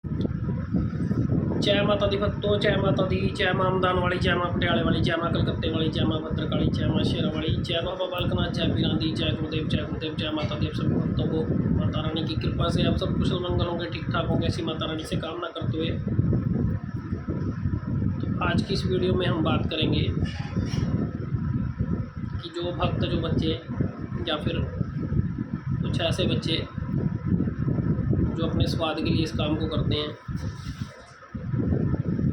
जय माता दी भक्तों, जय माता दी, जय मां अमदान वाली, जय मां पटियाले वाली, जय मां कलकत्ते वाली, जय मां भद्रकाली, जय मां शेरा वाली, जय बाबा बालकनाथ, जय पीरांदी, जय गुरुदेव, जय गुरुदेव, जय माता दी। आप सभी भक्तों को माता रानी की कृपा से आप सब कुशल मंगल होंगे, ठीक ठाक होंगे, ऐसी माता रानी से कामना करते हुए तो आज की इस वीडियो में हम बात करेंगे कि जो भक्त, जो बच्चे या फिर कुछ ऐसे बच्चे जो अपने स्वाद के लिए इस काम को करते हैं,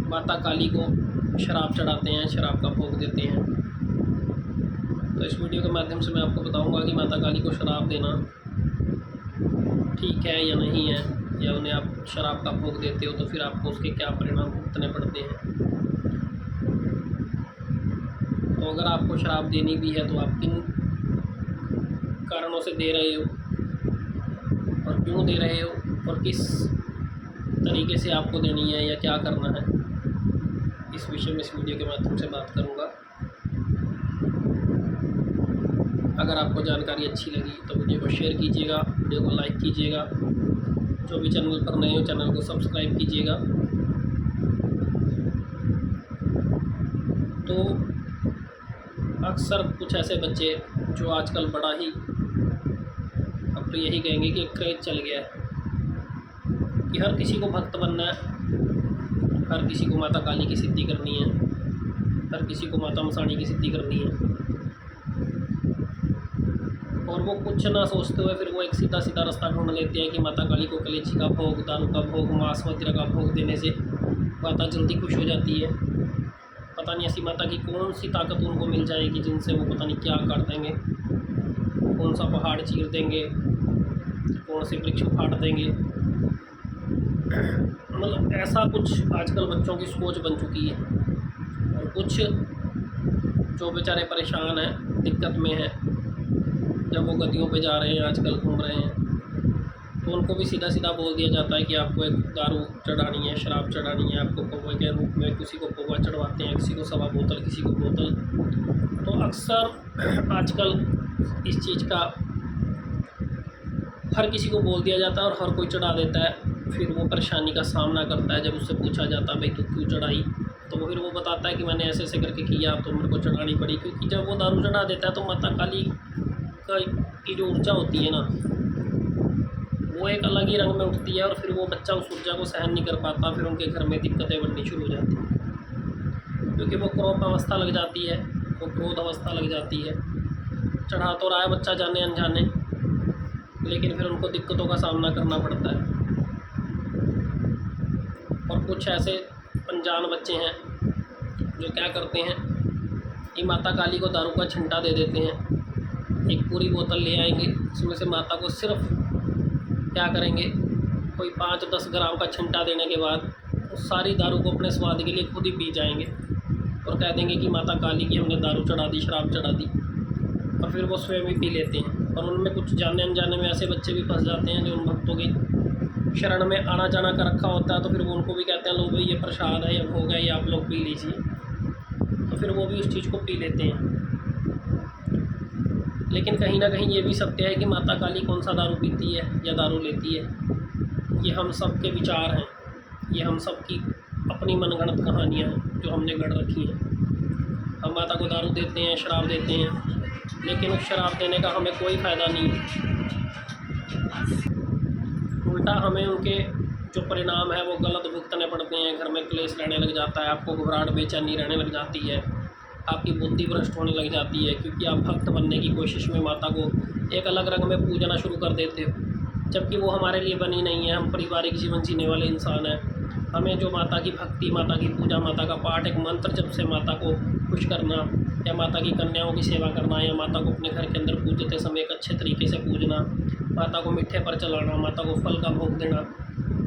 माता काली को शराब चढ़ाते हैं, शराब का भोग देते हैं। तो इस वीडियो के माध्यम से मैं आपको बताऊंगा कि माता काली को शराब देना ठीक है या नहीं है, या उन्हें आप शराब का भोग देते हो तो फिर आपको उसके क्या परिणाम भुगतने पड़ते हैं। तो अगर आपको शराब देनी भी है तो आप किन कारणों से दे रहे हो और क्यों दे रहे हो और किस तरीके से आपको देनी है या क्या करना है, इस विषय में इस वीडियो के माध्यम से बात करूंगा। अगर आपको जानकारी अच्छी लगी तो वीडियो को शेयर कीजिएगा, वीडियो को लाइक कीजिएगा, जो भी चैनल पर नए हो चैनल को सब्सक्राइब कीजिएगा। तो अक्सर कुछ ऐसे बच्चे जो आजकल बड़ा ही, अब तो यही कहेंगे कि क्रेज चल गया है कि हर किसी को भक्त बनना है, हर किसी को माता काली की सिद्धि करनी है, हर किसी को माता मसाणी की सिद्धि करनी है, और वो कुछ ना सोचते हुए फिर वो एक सीधा सीधा रास्ता ढूंढ लेते हैं कि माता काली को कलेजी का भोग, दारू का भोग, मांस मदिरा का भोग देने से माता जल्दी खुश हो जाती है। पता नहीं ऐसी माता की कौन सी ताकत उनको मिल जाएगी जिनसे वो पता नहीं क्या कर देंगे, कौन सा पहाड़ चीर देंगे, कौन से वृक्ष उखाड़ देंगे। मतलब ऐसा कुछ आजकल बच्चों की सोच बन चुकी है। और कुछ जो बेचारे परेशान हैं, दिक्कत में हैं, जब वो गद्दियों पे जा रहे हैं, आजकल घूम रहे हैं, तो उनको भी सीधा सीधा बोल दिया जाता है कि आपको एक दारू चढ़ानी है, शराब चढ़ानी है। आपको पौवे के रूप में किसी को पौवा चढ़वाते हैं, किसी को सवा बोतल, किसी को बोतल। तो अक्सर आजकल इस चीज़ का हर किसी को बोल दिया जाता है और हर कोई चढ़ा देता है। फिर वो परेशानी का सामना करता है। जब उससे पूछा जाता है भाई तू क्यों चढ़ाई, तो फिर वो बताता है कि मैंने ऐसे ऐसे करके किया तो मेरे को चढ़ानी पड़ी। क्योंकि जब वो दारू चढ़ा देता है तो माता काली की जो ऊर्जा होती है ना, वो एक अलग ही रंग में उठती है और फिर वो बच्चा उस ऊर्जा को सहन नहीं कर पाता। फिर उनके घर में दिक्कतें बननी शुरू हो जाती हैं, क्योंकि वो क्रोध अवस्था लग जाती है, वो क्रोध अवस्था लग जाती है। चढ़ा तो रहा है बच्चा जाने अनजाने, लेकिन फिर उनको दिक्कतों का सामना करना पड़ता है। और कुछ ऐसे अनजान बच्चे हैं जो क्या करते हैं कि माता काली को दारू का छिंटा दे देते हैं। एक पूरी बोतल ले आएंगे, उसमें से माता को सिर्फ क्या करेंगे, कोई 5-10 ग्राम का छिंटा देने के बाद उस सारी दारू को अपने स्वाद के लिए खुद ही पी जाएंगे और कह देंगे कि माता काली की हमने दारू चढ़ा दी, शराब चढ़ा दी, और फिर वो स्वयं ही पी लेते हैं। और उनमें कुछ जाने अनजाने में ऐसे बच्चे भी फंस जाते हैं जो उन भक्तों की शरण में आना जाना कर रखा होता है। तो फिर वो उनको भी कहते हैं लो भाई ये प्रसाद है, ये भोग है, ये आप लोग पी लीजिए। तो फिर वो भी उस चीज़ को पी लेते हैं। लेकिन कहीं ना कहीं ये भी सत्य है कि माता काली कौन सा दारू पीती है या दारू लेती है, ये हम सब के विचार हैं, ये हम सब की अपनी मनगढ़ंत कहानियाँ हैं जो हमने गढ़ रखी हैं। हम माता को दारू देते हैं, शराब देते हैं, लेकिन उस शराब देने का हमें कोई फ़ायदा नहीं है। उल्टा हमें उनके जो परिणाम है वो गलत भुगतने पड़ते हैं। घर में क्लेश रहने लग जाता है, आपको घबराहट, बेचैनी रहने लग जाती है, आपकी बुद्धि भ्रष्ट होने लग जाती है, क्योंकि आप भक्त बनने की कोशिश में माता को एक अलग रंग में पूजना शुरू कर देते हो, जबकि वो हमारे लिए बनी नहीं है। हम पारिवारिक जीवन जीने वाले इंसान हैं। हमें जो माता की भक्ति, माता की पूजा, माता का पाठ, एक मंत्र जब से माता को खुश करना, या माता की कन्याओं की सेवा करना, या माता को अपने घर के अंदर पूजते समय एक अच्छे तरीके से पूजना, माता को मीठे पर चलाना, माता को फल का भोग देना,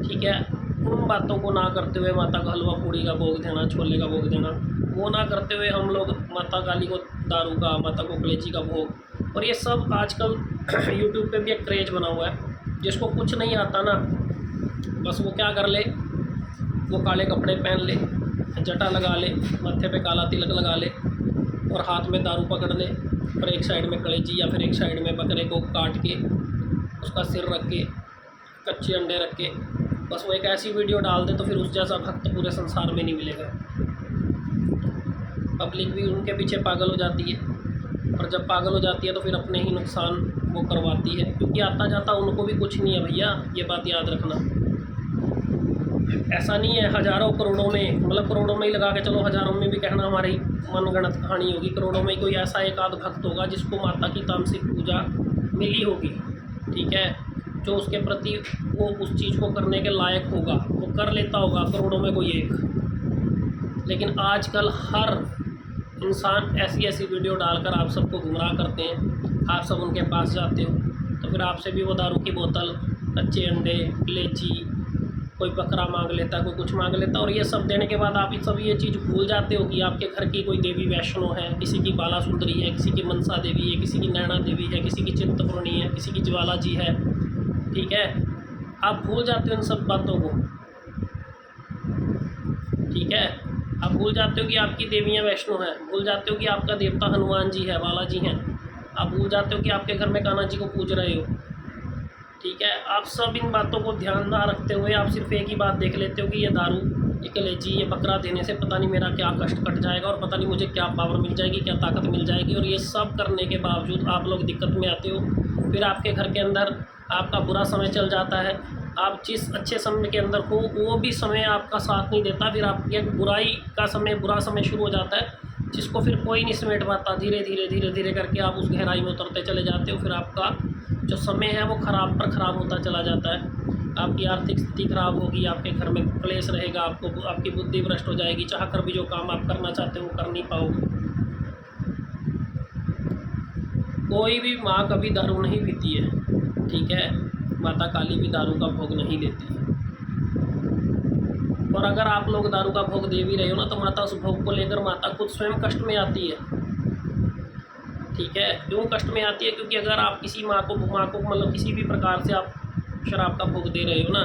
ठीक है, उन बातों को ना करते हुए माता को हलवा पूड़ी का भोग देना, छोले का भोग देना, वो ना करते हुए हम लोग माता काली को दारू का, माता को कलेजी का भोग। और ये सब आजकल यूट्यूब पे भी एक क्रेज बना हुआ है। जिसको कुछ नहीं आता ना, बस वो क्या कर ले, वो काले कपड़े पहन ले, जटा लगा ले, माथे पे काला तिलक लगा ले और हाथ में दारू पकड़ ले, और एक साइड में कलेजी या फिर एक साइड में बकरे को काट के उसका सिर रख के, कच्चे अंडे रख के बस वो एक ऐसी वीडियो डाल दे तो फिर उस जैसा भक्त पूरे संसार में नहीं मिलेगा। पब्लिक भी उनके पीछे पागल हो जाती है, और जब पागल हो जाती है तो फिर अपने ही नुकसान वो करवाती है, क्योंकि आता जाता उनको भी कुछ नहीं है भैया, ये बात याद रखना। ऐसा नहीं है हज़ारों करोड़ों में, मतलब करोड़ों में ही लगा के चलो, हज़ारों में भी कहना हमारी मनगढ़ंत कहानी होगी। करोड़ों में कोई ऐसा एक आध भक्त होगा जिसको माता की तामसिक पूजा मिली होगी, ठीक है, जो उसके प्रति वो उस चीज़ को करने के लायक होगा, वो कर लेता होगा, करोड़ों में कोई एक। लेकिन आजकल हर इंसान ऐसी ऐसी वीडियो डालकर आप सबको गुमराह करते हैं। आप सब उनके पास जाते हो तो फिर आपसे भी वो दारू की बोतल, कच्चे अंडे, लेची, कोई बकरा मांग लेता है, कोई कुछ मांग लेता है, और ये सब देने के बाद आप सब ये चीज़ भूल जाते हो कि आपके घर की कोई देवी वैष्णो है, किसी की बाला सुंदरी है, किसी की मनसा देवी है, किसी की नैना देवी है, किसी की चिंतपूर्णी है, किसी की ज्वाला जी है, ठीक है। आप भूल जाते हो इन सब बातों को, ठीक है। आप भूल जाते हो कि आपकी देवियाँ वैष्णो हैं, भूल जाते हो कि आपका देवता हनुमान जी है, बाला जी हैं, आप भूल जाते हो कि आपके घर में कान्हा जी को पूज रहे हो, ठीक है। आप सब इन बातों को ध्यान ना रखते हुए आप सिर्फ एक ही बात देख लेते हो कि ये दारू, ये कलेजी, ये बकरा देने से पता नहीं मेरा क्या कष्ट कट जाएगा, और पता नहीं मुझे क्या पावर मिल जाएगी, क्या ताकत मिल जाएगी। और ये सब करने के बावजूद आप लोग दिक्कत में आते हो। फिर आपके घर के अंदर आपका बुरा समय चल जाता है, आप जिस अच्छे समय के अंदर हो वो भी समय आपका साथ नहीं देता, फिर आपकी बुराई का समय, बुरा समय शुरू हो जाता है, जिसको फिर कोई नहीं समेट पाता। धीरे धीरे धीरे धीरे करके आप उस गहराई में उतरते चले जाते हो। फिर आपका जो समय है वो ख़राब पर ख़राब होता चला जाता है। आपकी आर्थिक स्थिति खराब होगी, आपके घर में क्लेश रहेगा, आपकी बुद्धि भ्रष्ट हो जाएगी, चाह कर भी जो काम आप करना चाहते हो वो कर नहीं पाओगे। कोई भी माँ कभी दारू नहीं पीती है, ठीक है, माता काली भी दारू का भोग नहीं लेती है। और अगर आप लोग दारू का भोग दे भी रहे हो ना, तो माता उस भोग को लेकर माता खुद स्वयं कष्ट में आती है, ठीक है। क्यों कष्ट में आती है? क्योंकि अगर आप किसी माँ को मतलब किसी भी प्रकार से आप शराब का भोग दे रहे हो ना,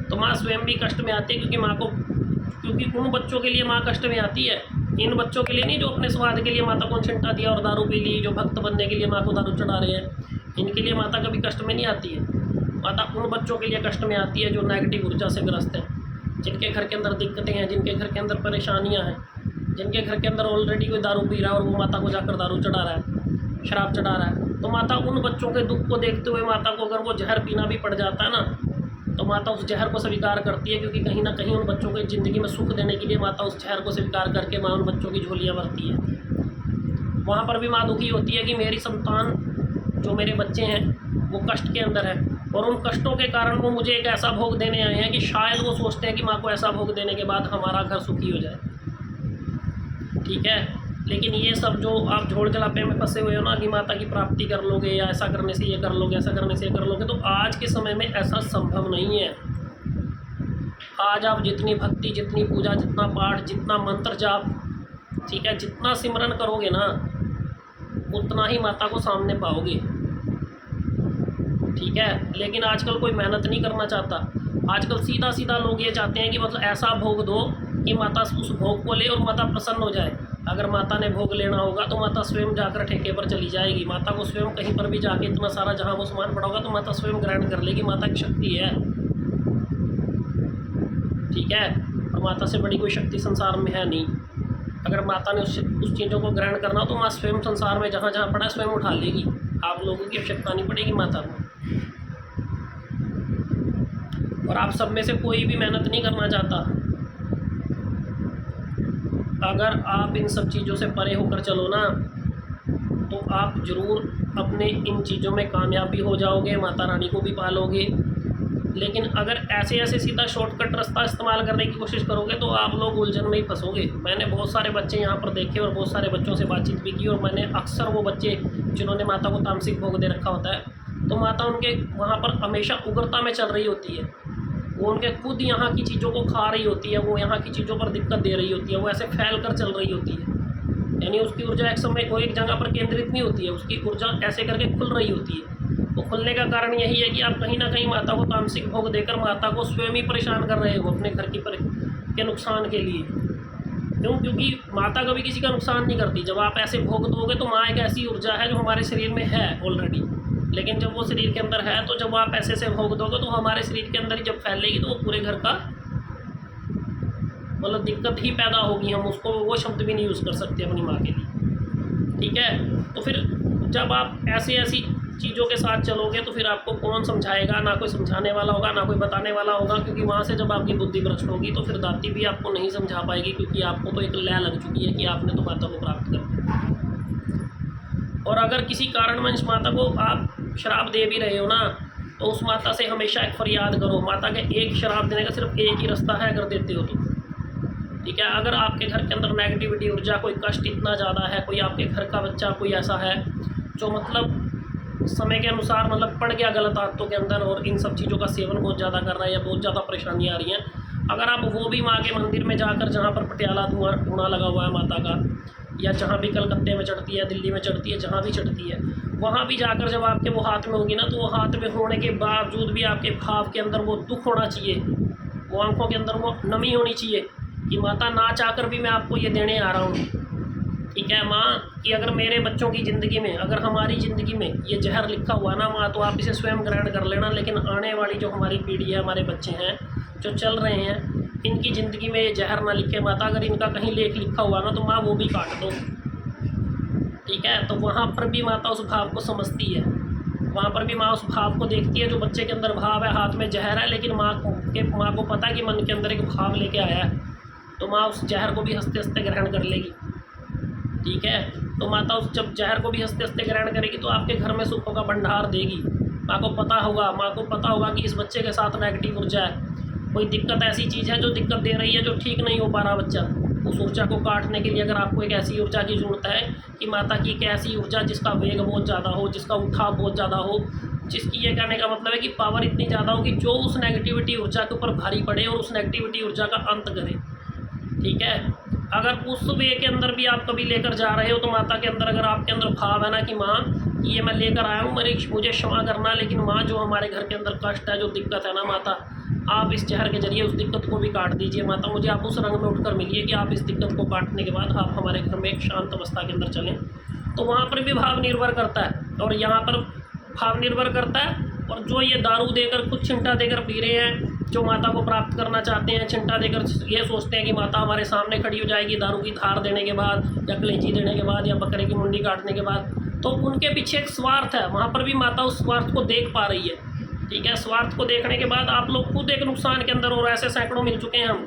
तो माँ स्वयं भी कष्ट में आती है, क्योंकि उन बच्चों के लिए माँ कष्ट में आती है, इन बच्चों के लिए नहीं जो अपने स्वाद के लिए माता को छिंटा दिया और दारू पी ली, जो भक्त बनने के लिए माँ को दारू चढ़ा रहे हैं, इनके लिए माता कभी कष्ट में नहीं आती है। माता उन बच्चों के लिए कष्ट में आती है जो नेगेटिव ऊर्जा से ग्रस्त हैं, जिनके घर के अंदर दिक्कतें हैं, जिनके घर के अंदर परेशानियां हैं, जिनके घर के अंदर ऑलरेडी कोई दारू पी रहा है और वो माता को जाकर दारू चढ़ा रहा है, शराब चढ़ा रहा है, तो माता उन बच्चों के दुख को देखते हुए माता को अगर वो जहर पीना भी पड़ जाता है ना, तो माता उस जहर को स्वीकार करती है, क्योंकि कहीं ना कहीं उन बच्चों को ज़िंदगी में सुख देने के लिए माता उस जहर को स्वीकार करके माँ उन बच्चों की झोलियाँ भरती है। वहाँ पर भी माँ दुखी होती है कि मेरी संतान, जो मेरे बच्चे हैं, वो कष्ट के अंदर है, और उन कष्टों के कारण वो मुझे एक ऐसा भोग देने आए हैं कि शायद वो सोचते हैं कि माँ को ऐसा भोग देने के बाद हमारा घर सुखी हो जाए, ठीक है। लेकिन ये सब जो आप झोल जलापे में फंसे हुए हो ना कि माता की प्राप्ति कर लोगे, या ऐसा करने से ये कर लोगे, ऐसा करने से ये कर लोगे, तो आज के समय में ऐसा संभव नहीं है। आज आप जितनी भक्ति, जितनी पूजा, जितना पाठ, जितना मंत्र जाप, ठीक है, जितना सिमरन करोगे ना, उतना ही माता को सामने पाओगे, ठीक है। लेकिन आजकल कोई मेहनत नहीं करना चाहता। आजकल सीधा सीधा लोग ये चाहते हैं कि मतलब ऐसा भोग दो कि माता उस भोग को ले और माता प्रसन्न हो जाए। अगर माता ने भोग लेना होगा तो माता स्वयं जाकर ठेके पर चली जाएगी, माता को स्वयं कहीं पर भी जाके इतना सारा जहाँ वो सामान पड़ा होगा तो माता स्वयं ग्रहण कर लेगी। माता की शक्ति है, ठीक है, और माता से बड़ी कोई शक्ति संसार में है नहीं। अगर माता ने उस चीज़ों को ग्रहण करना हो तो माँ स्वयं संसार में जहाँ जहाँ पड़ा स्वयं उठा लेगी, आप लोगों की आवश्यकता नहीं पड़ेगी माता को। और आप सब में से कोई भी मेहनत नहीं करना चाहता। अगर आप इन सब चीज़ों से परे होकर चलो ना, तो आप ज़रूर अपने इन चीज़ों में कामयाब भी हो जाओगे, माता रानी को भी पालोगे। लेकिन अगर ऐसे ऐसे सीधा शॉर्टकट रास्ता इस्तेमाल करने की कोशिश करोगे तो आप लोग उलझन में ही फंसोगे। मैंने बहुत सारे बच्चे यहाँ पर देखे और बहुत सारे बच्चों से बातचीत भी की, और मैंने अक्सर वो बच्चे जिन्होंने माता को तामसिक भोग दे रखा होता है, तो माता उनके वहाँ पर हमेशा उग्रता में चल रही होती है। वो उनके खुद यहाँ की चीज़ों को खा रही होती है, वो यहाँ की चीज़ों पर दिक्कत दे रही होती है, वो ऐसे फैल कर चल रही होती है। यानी उसकी ऊर्जा एक समय को एक जगह पर केंद्रित नहीं होती है, उसकी ऊर्जा ऐसे करके खुल रही होती है। वो खुलने का कारण यही है कि आप कहीं ना कहीं माता को तामसिक भोग देकर माता को स्वयं ही परेशान कर रहे हो अपने घर के नुकसान के लिए। क्यों? क्योंकि माता कभी किसी का नुकसान नहीं करती। जब आप ऐसे भोग दोगे तो माँ एक ऐसी ऊर्जा है जो हमारे शरीर में है ऑलरेडी, लेकिन जब वो शरीर के अंदर है, तो जब आप ऐसे से भोग दोगे तो हमारे शरीर के अंदर ही जब फैलेगी तो वो पूरे घर का मतलब दिक्कत ही पैदा होगी। हम उसको वो शब्द भी नहीं यूज़ कर सकते अपनी माँ के लिए, ठीक है। तो फिर जब आप ऐसी चीज़ों के साथ चलोगे तो फिर आपको कौन समझाएगा, ना कोई समझाने वाला होगा, ना कोई बताने वाला होगा, क्योंकि वहाँ से जब आपकी बुद्धि भ्रष्ट होगी तो फिर दाती भी आपको नहीं समझा पाएगी, क्योंकि आपको तो एक लय लग चुकी है कि आपने तो माता को प्राप्त कर लिया। और अगर किसी कारणवश माता को आप शराब दे भी रहे हो ना, तो उस माता से हमेशा एक फरियाद करो। माता के एक शराब देने का सिर्फ एक ही रास्ता है, अगर देते हो तो, ठीक है। अगर आपके घर के अंदर नेगेटिविटी ऊर्जा, कोई कष्ट इतना ज़्यादा है, कोई आपके घर का बच्चा कोई ऐसा है जो मतलब समय के अनुसार मतलब पड़ गया गलत आदतों के अंदर और इन सब चीज़ों का सेवन बहुत ज़्यादा कर रहा है या बहुत ज़्यादा परेशानी आ रही है, अगर आप वो भी माँ के मंदिर में जाकर, जहाँ पर पटियाला धुआं लगा हुआ है माता का, या जहाँ भी कलकत्ते में चढ़ती है, दिल्ली में चढ़ती है, जहाँ भी चढ़ती है, वहाँ भी जाकर जब आपके वो हाथ में होगी ना, तो वो हाथ में होने के बावजूद भी आपके भाव के अंदर वो दुख होना चाहिए, वो आंखों के अंदर वो नमी होनी चाहिए कि माता ना चाहकर भी मैं आपको ये देने आ रहा हूँ, ठीक है माँ। कि अगर मेरे बच्चों की ज़िंदगी में, अगर हमारी ज़िंदगी में ये जहर लिखा हुआ ना माँ, तो आप इसे स्वयं ग्रहण कर लेना, लेकिन आने वाली जो हमारी पीढ़ी है, हमारे बच्चे हैं जो चल रहे हैं, इनकी ज़िंदगी में ये जहर ना लिखे माता। अगर इनका कहीं लेख लिखा हुआ ना, तो माँ वो भी काट दो, ठीक है। तो वहाँ पर भी माता उस भाव को समझती है, वहाँ पर भी माँ उस भाव को देखती है, जो बच्चे के अंदर भाव है, हाथ में जहर है, लेकिन माँ को पता है कि मन के अंदर एक भाव लेके आया है, तो माँ उस जहर को भी हंसते हंसते ग्रहण कर लेगी, ठीक है। तो माता उस जब जहर को भी हंसते हंसते ग्रहण करेगी तो आपके घर में सुखों का भंडार देगी। माँ को पता होगा कि इस बच्चे के साथ नेगेटिव ऊर्जा है, कोई दिक्कत ऐसी चीज़ है जो दिक्कत दे रही है, जो ठीक नहीं हो पा रहा बच्चा। उस ऊर्जा को काटने के लिए अगर आपको एक ऐसी ऊर्जा की ज़रूरत है कि माता की एक ऐसी ऊर्जा जिसका वेग बहुत ज़्यादा हो, जिसका उठाव बहुत ज़्यादा हो, जिसकी ये कहने का मतलब है कि पावर इतनी ज़्यादा हो कि जो उस नेगेटिविटी ऊर्जा के ऊपर भारी पड़े और उस नेगेटिविटी ऊर्जा का अंत करे, ठीक है। अगर उस वे के अंदर भी आप कभी लेकर जा रहे हो, तो माता के अंदर अगर आपके अंदर भाव है ना कि माँ ये मैं लेकर आया हूँ, मुझे क्षमा करना, लेकिन माँ जो हमारे घर के अंदर कष्ट है, जो दिक्कत है ना माता, आप इस जहर के जरिए उस दिक्कत को भी काट दीजिए माता। मुझे आप उस रंग में उठकर मिलिए कि आप इस दिक्कत को काटने के बाद आप हमारे घर में एक शांत अवस्था के अंदर चलें। तो वहाँ पर भी भाव निर्भर करता है, और यहाँ पर भाव निर्भर करता है। और जो ये दारू देकर, कुछ छिंटा देकर पी रहे हैं, जो माता को प्राप्त करना चाहते हैं, छिंटा देकर ये सोचते हैं कि माता हमारे सामने खड़ी हो जाएगी दारू की धार देने के बाद, या कलेजी देने के बाद, या बकरे की मुंडी काटने के बाद, तो उनके पीछे एक स्वार्थ है। वहाँ पर भी माता उस स्वार्थ को देख पा रही है, ठीक है। स्वार्थ को देखने के बाद आप लोग खुद एक नुकसान के अंदर, और ऐसे सैकड़ों मिल चुके हैं हम,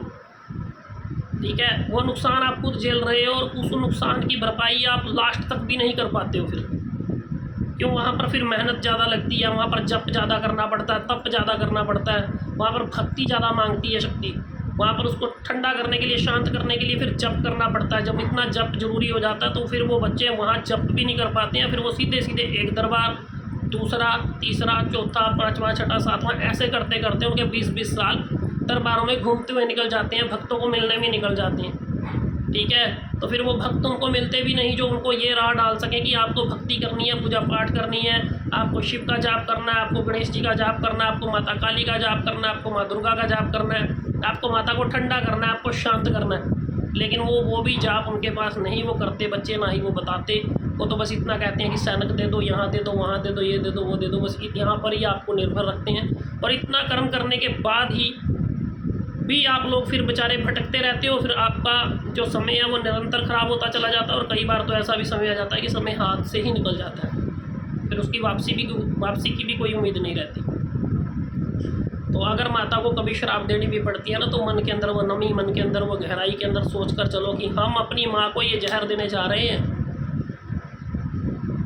ठीक है। वो नुकसान आप खुद झेल रहे हो, और उस नुकसान की भरपाई आप लास्ट तक भी नहीं कर पाते हो। फिर क्यों? वहाँ पर फिर मेहनत ज़्यादा लगती है, वहाँ पर जप ज़्यादा करना पड़ता है, तप ज़्यादा करना पड़ता है, वहाँ पर भक्ति ज़्यादा मांगती है शक्ति। वहाँ पर उसको ठंडा करने के लिए, शांत करने के लिए फिर जप करना पड़ता है। जब इतना जप जरूरी हो जाता है तो फिर वो बच्चे वहाँ जप भी नहीं कर पाते हैं, फिर वो सीधे सीधे एक दरबार, दूसरा, तीसरा, चौथा, पाँचवा, छठा, सातवां, ऐसे करते करते उनके 20-20 साल दरबारों में घूमते हुए निकल जाते हैं, भक्तों को मिलने में निकल जाते हैं, ठीक है। तो फिर वो भक्त उनको मिलते भी नहीं जो उनको ये राह डाल सके कि आपको भक्ति करनी है, पूजा पाठ करनी है, आपको शिव का जाप करना है, आपको गणेश जी का जाप करना है, आपको माता काली का जाप करना है, आपको माँ दुर्गा का जाप करना है, आपको माता को ठंडा करना है, आपको शांत करना है। लेकिन वो भी जाप उनके पास नहीं वो करते बच्चे, ना ही वो बताते। वो तो बस इतना कहते हैं कि सैनक दे दो, यहाँ दे दो, वहाँ दे दो, ये दे दो, वो दे दो, बस यहाँ पर ही आपको निर्भर रखते हैं। और इतना कर्म करने के बाद ही भी आप लोग फिर बेचारे भटकते रहते हो। फिर आपका जो समय है वो निरंतर ख़राब होता चला जाता है, और कई बार तो ऐसा भी समय आ जाता है कि समय हाथ से ही निकल जाता है, फिर उसकी वापसी की भी कोई उम्मीद नहीं रहती। तो अगर माता को कभी शराब देनी भी पड़ती है ना, तो मन के अंदर वो नमी, मन के अंदर वो गहराई के अंदर सोच कर चलो कि हम अपनी माँ को ये जहर देने जा रहे हैं,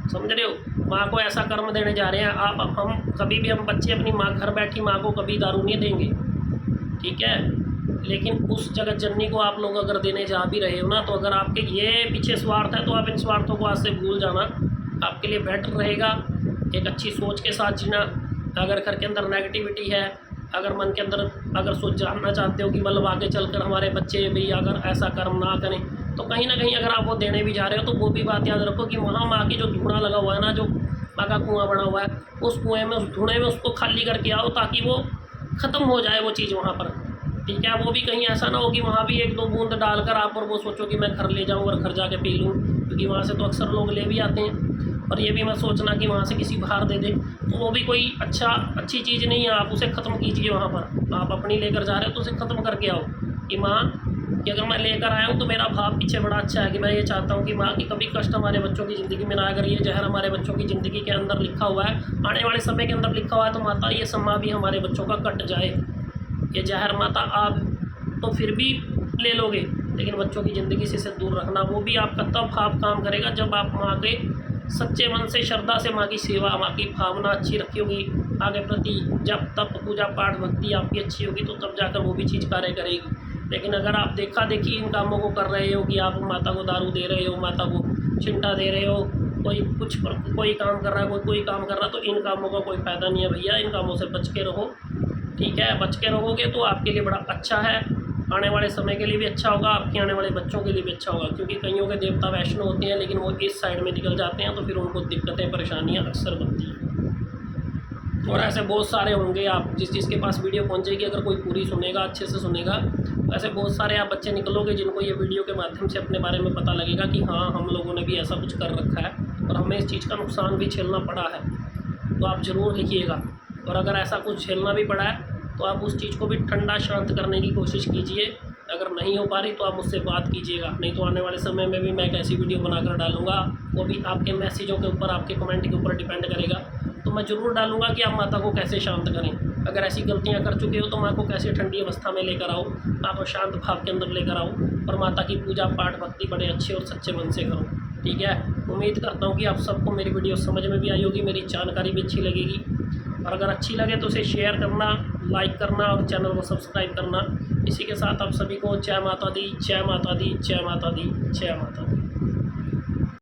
समझ रहे हो, माँ को ऐसा कर्म देने जा रहे हैं। हम कभी भी, हम बच्चे अपनी माँ, घर बैठी माँ को कभी दारू नहीं देंगे, ठीक है। लेकिन उस जगत जननी को आप लोग अगर देने जा भी रहे हो ना, तो अगर आपके ये पीछे स्वार्थ है तो आप इन स्वार्थों को आज से भूल जाना, आपके लिए बेटर रहेगा एक अच्छी सोच के साथ जीना। अगर घर के अंदर नेगेटिविटी है, अगर मन के अंदर अगर सोच जानना चाहते हो कि मतलब आगे चलकर हमारे बच्चे भी अगर ऐसा कर्म ना करें, तो कहीं ना कहीं अगर आप वो देने भी जा रहे हो, तो वो भी बात याद रखो कि वहाँ माँ की जो धुआं लगा हुआ है ना, जो माँ का कुआँ बना हुआ है, उस कुएँ में, उस धुएँ में उसको खाली करके आओ, ताकि वो ख़त्म हो जाए वो चीज़ वहाँ पर, ठीक है। वो भी कहीं ऐसा ना हो कि वहाँ भी 1-2 बूंद डालकर आप और वो सोचो कि मैं घर ले जाऊँ और घर जाके पी लूँ, क्योंकि वहाँ से तो अक्सर लोग ले भी आते हैं। और ये भी मत सोचना कि वहाँ से किसी बाहर दे दे, तो वो भी कोई अच्छी चीज़ नहीं है। आप उसे ख़त्म कीजिए। वहाँ पर आप अपनी लेकर जा रहे हो तो उसे ख़त्म करके आओ कि माँ कि अगर मैं लेकर आया हूँ तो मेरा भाव पीछे बड़ा अच्छा है कि मैं ये चाहता हूँ कि माँ की कभी कष्ट हमारे बच्चों की ज़िंदगी में ना। अगर ये जहर हमारे बच्चों की ज़िंदगी के अंदर लिखा हुआ है, आने वाले समय के अंदर लिखा हुआ है, तो माता ये सम्मा भी हमारे बच्चों का कट जाए। ये जहर माता आप तो फिर भी ले लोगे, लेकिन बच्चों की ज़िंदगी से इसे दूर रखना। वो भी आपका तब भाव काम करेगा जब आप माँ के सच्चे मन से, श्रद्धा से माँ की सेवा, माँ की भावना अच्छी रखी होगी आगे प्रति। जब तप पूजा पाठ भक्ति आपकी अच्छी होगी तो तब जाकर वो भी चीज़ कार्य करेगी। लेकिन अगर आप देखा देखी इन कामों को कर रहे हो कि आप माता को दारू दे रहे हो, माता को चिंटा दे रहे हो, कोई काम कर रहा है, कोई काम कर रहा है, तो इन कामों का कोई फ़ायदा नहीं है भैया। इन कामों से बच के रहो, ठीक है। बच के रहोगे तो आपके लिए बड़ा अच्छा है, आने वाले समय के लिए भी अच्छा होगा, आपके आने वाले बच्चों के लिए भी अच्छा होगा। क्योंकि कईयों के देवता वैष्णव होते हैं लेकिन वो इस साइड में निकल जाते हैं, तो फिर उनको दिक्कतें परेशानियाँ अक्सर बनती हैं। और ऐसे बहुत सारे होंगे, आप जिस के पास वीडियो पहुंचेगी, अगर कोई पूरी सुनेगा, अच्छे से सुनेगा, ऐसे बहुत सारे आप बच्चे निकलोगे जिनको ये वीडियो के माध्यम से अपने बारे में पता लगेगा कि हाँ, हम लोगों ने भी ऐसा कुछ कर रखा है और हमें इस चीज़ का नुकसान भी झेलना पड़ा है। तो आप ज़रूर लिखिएगा। और अगर ऐसा कुछ झेलना भी पड़ा है तो आप उस चीज़ को भी ठंडा शांत करने की कोशिश कीजिए। अगर नहीं हो पा रही तो आप मुझसे बात कीजिएगा, नहीं तो आने वाले समय में भी मैं एक ऐसी वीडियो बनाकर डालूँगा, वो भी आपके मैसेजों के ऊपर, आपके कमेंट के ऊपर डिपेंड करेगा। तो मैं ज़रूर डालूँगा कि आप माता को कैसे शांत करें। अगर ऐसी गलतियाँ कर चुके हो तो माँ को कैसे ठंडी अवस्था में लेकर आओ, माँ को शांत भाव के अंदर लेकर आओ और माता की पूजा पाठ भक्ति बड़े अच्छे और सच्चे मन से करो, ठीक है। उम्मीद करता हूँ कि आप सबको मेरी वीडियो समझ में भी आई होगी, मेरी जानकारी भी अच्छी लगेगी। और अगर अच्छी लगे तो उसे शेयर करना, लाइक करना और चैनल को सब्सक्राइब करना। इसी के साथ आप सभी को जय माता दी, जय माता दी, जय माता दी, जय माता दी।